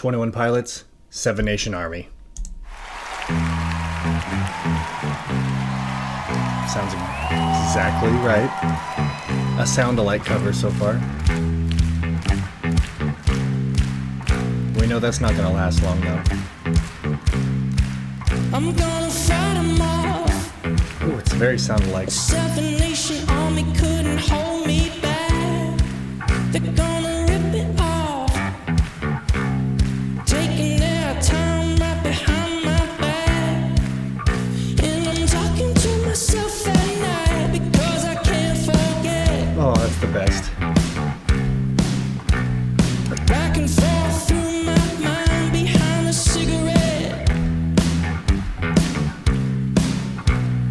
21 Pilots, Seven Nation Army. Sounds exactly right. A sound-alike cover so far. We know that's not gonna last long though. I'm gonna fight 'em off. Ooh, it's very sound-alike. Seven Nation Army couldn't hold me back. They're gonna rip it off, taking their time right behind my back. And I'm talking to myself at night because I can't forget. Oh, that's the best. Back and forth through my mind behind a cigarette.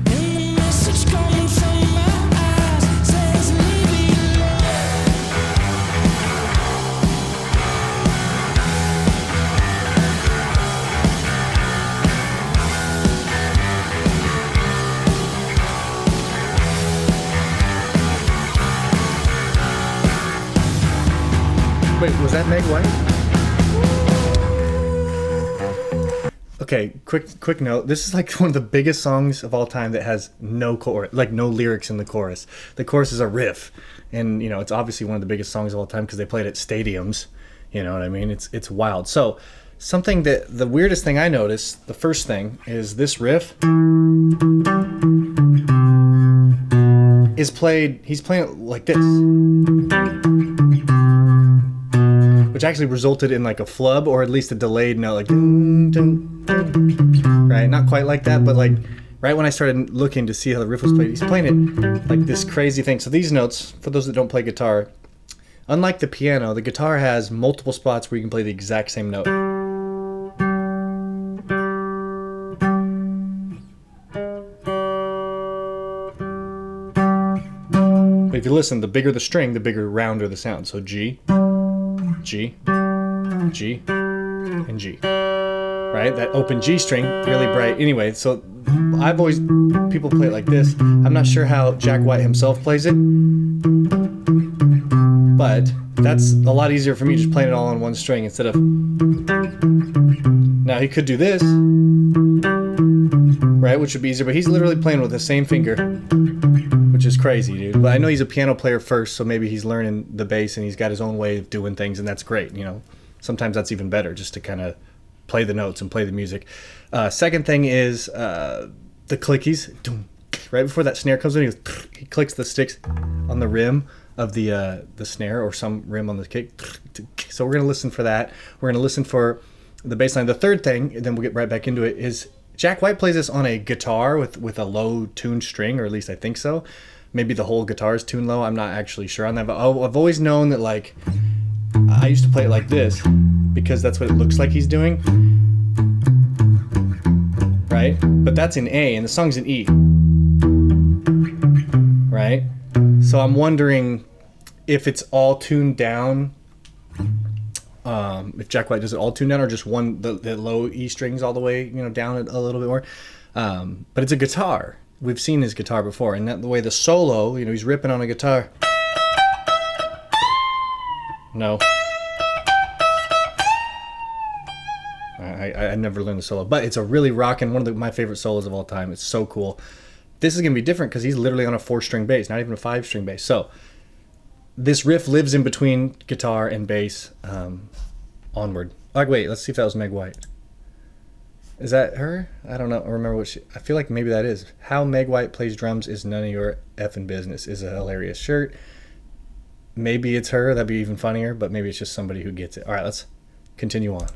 And the message coming from my eyes says, leave me alone. Wait, was that Meg White? Okay, quick note. This is like one of the biggest songs of all time that has no chorus, like no lyrics in the chorus. The chorus is a riff, and you know it's obviously one of the biggest songs of all time because they played at stadiums. You know what I mean? It's wild. So something that the weirdest thing I noticed, the first thing is this riff is played. He's playing it like this, which actually resulted in like a flub or at least a delayed note, like dun, dun, dun. Right, not quite like that, but like right when I started looking to see how the riff was played, he's playing it like this crazy thing. So these notes, for those that don't play guitar, unlike the piano, the guitar has multiple spots where you can play the exact same note. But if you listen, the bigger the string, the bigger rounder the sound. So G, G, G, and G. Right? That open G string, really bright. Anyway, so I've always, people play it like this. I'm not sure how Jack White himself plays it, but that's a lot easier for me just playing it all on one string instead of, now he could do this, right? Which would be easier, but he's literally playing with the same finger, which is crazy, dude. But I know he's a piano player first, so maybe he's learning the bass and he's got his own way of doing things, and that's great, you know. Sometimes that's even better, just to kind of play the notes and play the music. Second thing is the clickies. Right before that snare comes in, he clicks the sticks on the rim of the snare or some rim on the kick. So we're going to listen for that. We're going to listen for the bass line. The third thing, and then we'll get right back into it, is Jack White plays this on a guitar with a low tuned string, or at least I think so. Maybe the whole guitar is tuned low. I'm not actually sure on that, but I've always known that, like, I used to play it like this because that's what it looks like he's doing, right? But that's in A and the song's in E, right? So I'm wondering if it's all tuned down, if Jack White does it all tuned down or just the low E strings all the way, you know, down a little bit more. But it's a guitar. We've seen his guitar before, and that the way the solo, you know, he's ripping on a guitar. No. I never learned the solo, but it's a really rockin', one of my favorite solos of all time. It's so cool. This is going to be different because he's literally on a 4-string bass, not even a 5-string bass. So this riff lives in between guitar and bass. Onward. Oh, wait, let's see if that was Meg White. Is that her? I don't know. I remember what I feel like maybe that is. How Meg White plays drums is none of your effing business is a hilarious shirt. Maybe it's her. That'd be even funnier, but maybe it's just somebody who gets it. All right, let's continue on.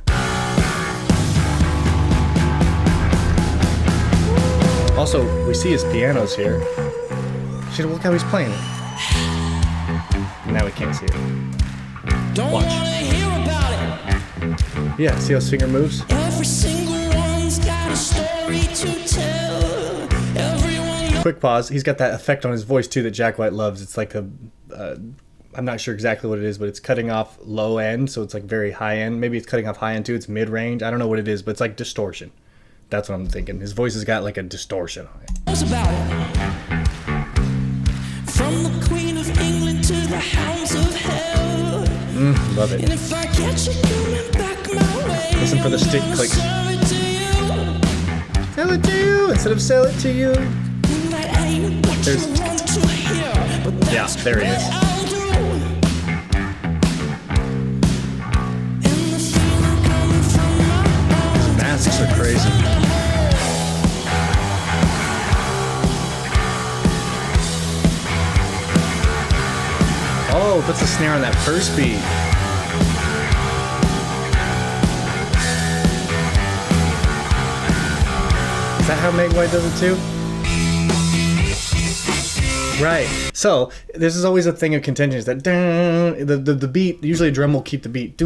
Also, we see his pianos here. Shit, look how he's playing it. Now we can't see it. Don't Watch. wanna hear about it. Yeah, see how his finger moves? Every single one's got a story to tell. Everyone Quick pause. He's got that effect on his voice too that Jack White loves. It's like a, I'm not sure exactly what it is, but it's cutting off low end, so it's like very high end. Maybe it's cutting off high end too. It's mid range. I don't know what it is, but it's like distortion. That's what I'm thinking. His voice has got like a distortion on it. knows about it. From the Queen of England to the hounds of hell. Love it. And if I catch you coming back my Listen for the stick clicks. Sell it to you instead of sell it to you. There's, yeah, there he is. These masks are crazy. Oh, puts a snare on that first beat. Is that how Meg White does it too? Right. So this is always a thing of contention. Is that the beat? Usually a drum will keep the beat.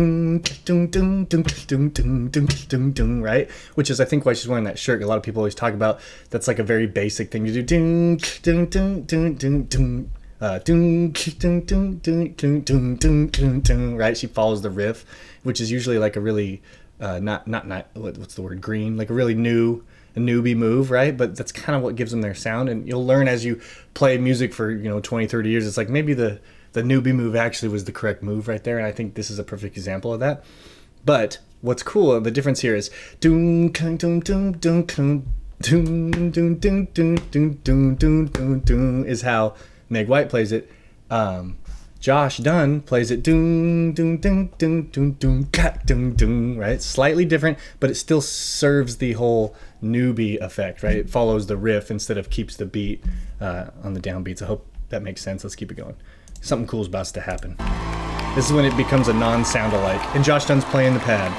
Right? Which is I think why she's wearing that shirt. A lot of people always talk about that's like a very basic thing to do. Right? She follows the riff, which is usually like a really not what's the word, green, like a really newbie move, right? But that's kind of what gives them their sound, and you'll learn as you play music for 20, 30 years. It's like maybe the newbie move actually was the correct move right there, and I think this is a perfect example of that. But what's cool, the difference here is is how Meg White plays it. Josh Dunn plays it right? Slightly different, but it still serves the whole newbie effect, right? It follows the riff instead of keeps the beat on the downbeats. I hope that makes sense. Let's keep it going. Something cool is about to happen. This is when it becomes a non-sound alike, and Josh Dunn's playing the pad.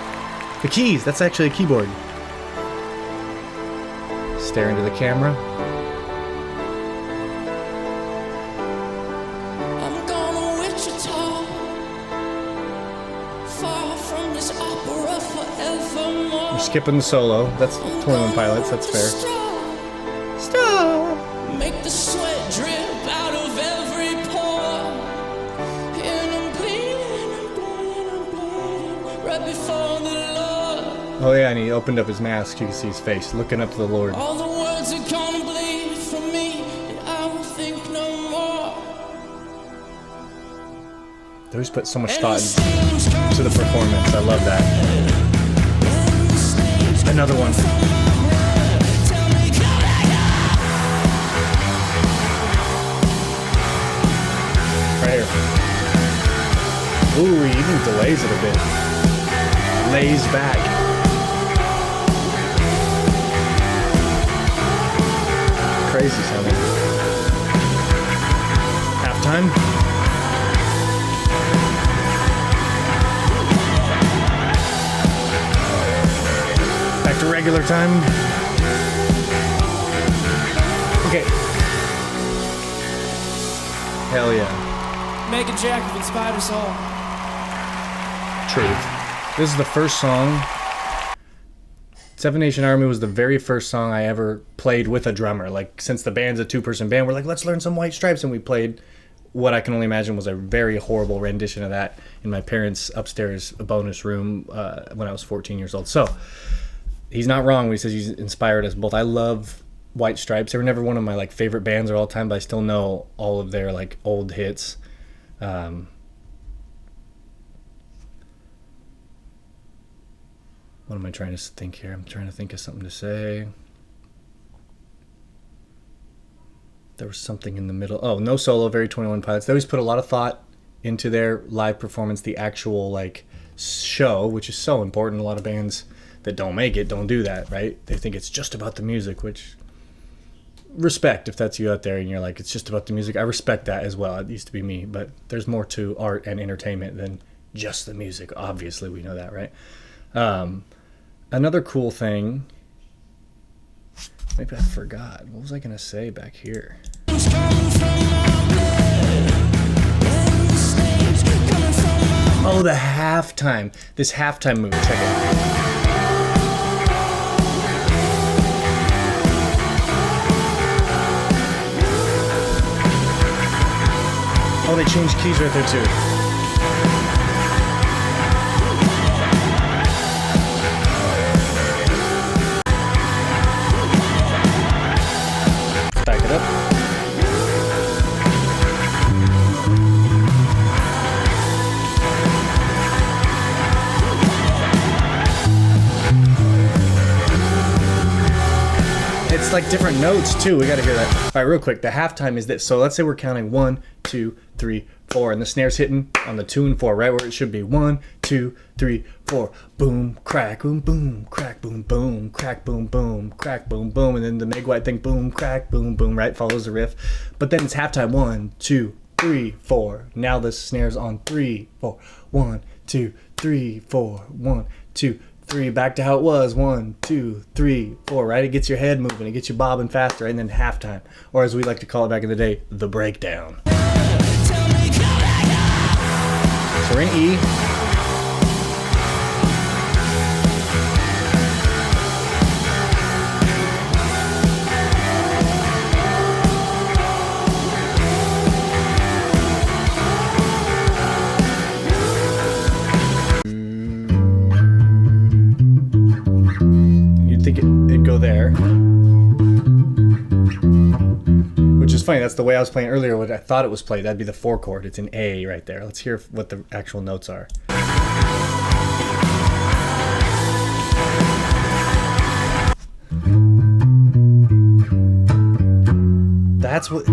The keys, that's actually a keyboard. Stare into the camera. Skipping the solo. That's 21 Pilots. That's fair. Stop. Make the sweat drip out of every pore. And I'm bleeding right before the Lord. Oh yeah, and he opened up his mask. You can see his face, looking up to the Lord. All the words are gonna bleed from me, and I will think no more. They always put so much thought into the performance. I love that. Another one. Right here. Ooh, he even delays it a bit. Lays back. Crazy sounding. Halftime. To regular time. Okay. Hell yeah. Meg and Jack have inspired us all. Truth. This is the first song. Seven Nation Army was the very first song I ever played with a drummer. Like, since the band's a two-person band, we're like, let's learn some White Stripes, and we played what I can only imagine was a very horrible rendition of that in my parents' upstairs bonus room when I was 14 years old. So he's not wrong when he says he's inspired us both. I love White Stripes. They were never one of my like favorite bands of all time, but I still know all of their like old hits. What am I trying to think here? I'm trying to think of something to say. There was something in the middle. Oh, no solo, very 21 Pilots. They always put a lot of thought into their live performance, the actual like show, which is so important. A lot of bands that don't make it don't do that, right? They think it's just about the music, which respect if that's you out there and you're like, it's just about the music. I respect that as well. It used to be me, but there's more to art and entertainment than just the music. Obviously, we know that, right? Another cool thing, maybe I forgot. What was I going to say back here? Oh, the halftime. This halftime move. Check it. Oh, they changed keys right there too. Back it up. it's like different notes too. We got to hear that. All right, real quick. The halftime is this. So let's say we're counting 1, 2, 3, 4, and the snare's hitting on the 2 and 4, right where it should be. 1, 2, 3, 4. Boom, crack, boom, boom, crack, boom, boom, crack, boom, boom, crack, boom, boom, and then the Meg White thing, boom, crack, boom, boom, right? Follows the riff. But then it's halftime. 1, 2, 3, 4. Now the snare's on 3, 4. 1, 2, 3, 4. 1, 2, 3. Back to how it was. 1, 2, 3, 4. Right? It gets your head moving. It gets you bobbing faster. And then halftime, or as we like to call it back in the day, the breakdown. So we're in E. It'd go there, which is funny. That's the way I was playing earlier. What I thought it was played. That'd be the 4 chord. It's an A right there. Let's hear what the actual notes are. That's what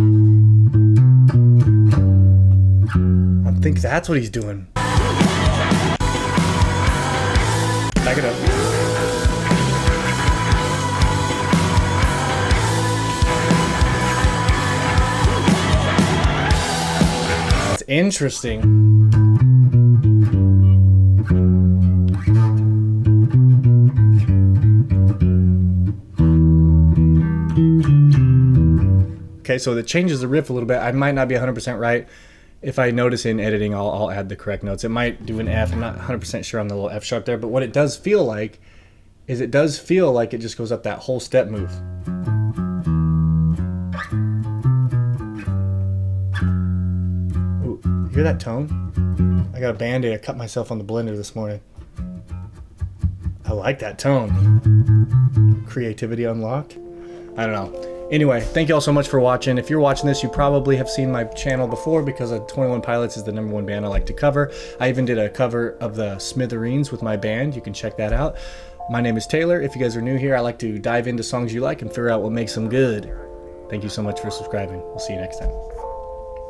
I think. That's what he's doing. Back it up. Interesting. Okay, so it changes the riff a little bit. I might not be 100% right. If I notice in editing, I'll add the correct notes. It might do an F. I'm not 100% sure on the little F sharp there, but what it does feel like is it does feel like it just goes up that whole step move. Hear that tone? I got a Band-Aid. I cut myself on the blender this morning. I like that tone. Creativity unlocked? I don't know. Anyway, thank you all so much for watching. If you're watching this, you probably have seen my channel before because 21 Pilots is the #1 band I like to cover. I even did a cover of the Smithereens with my band. You can check that out. My name is Taylor. If you guys are new here, I like to dive into songs you like and figure out what makes them good. Thank you so much for subscribing. We'll see you next time.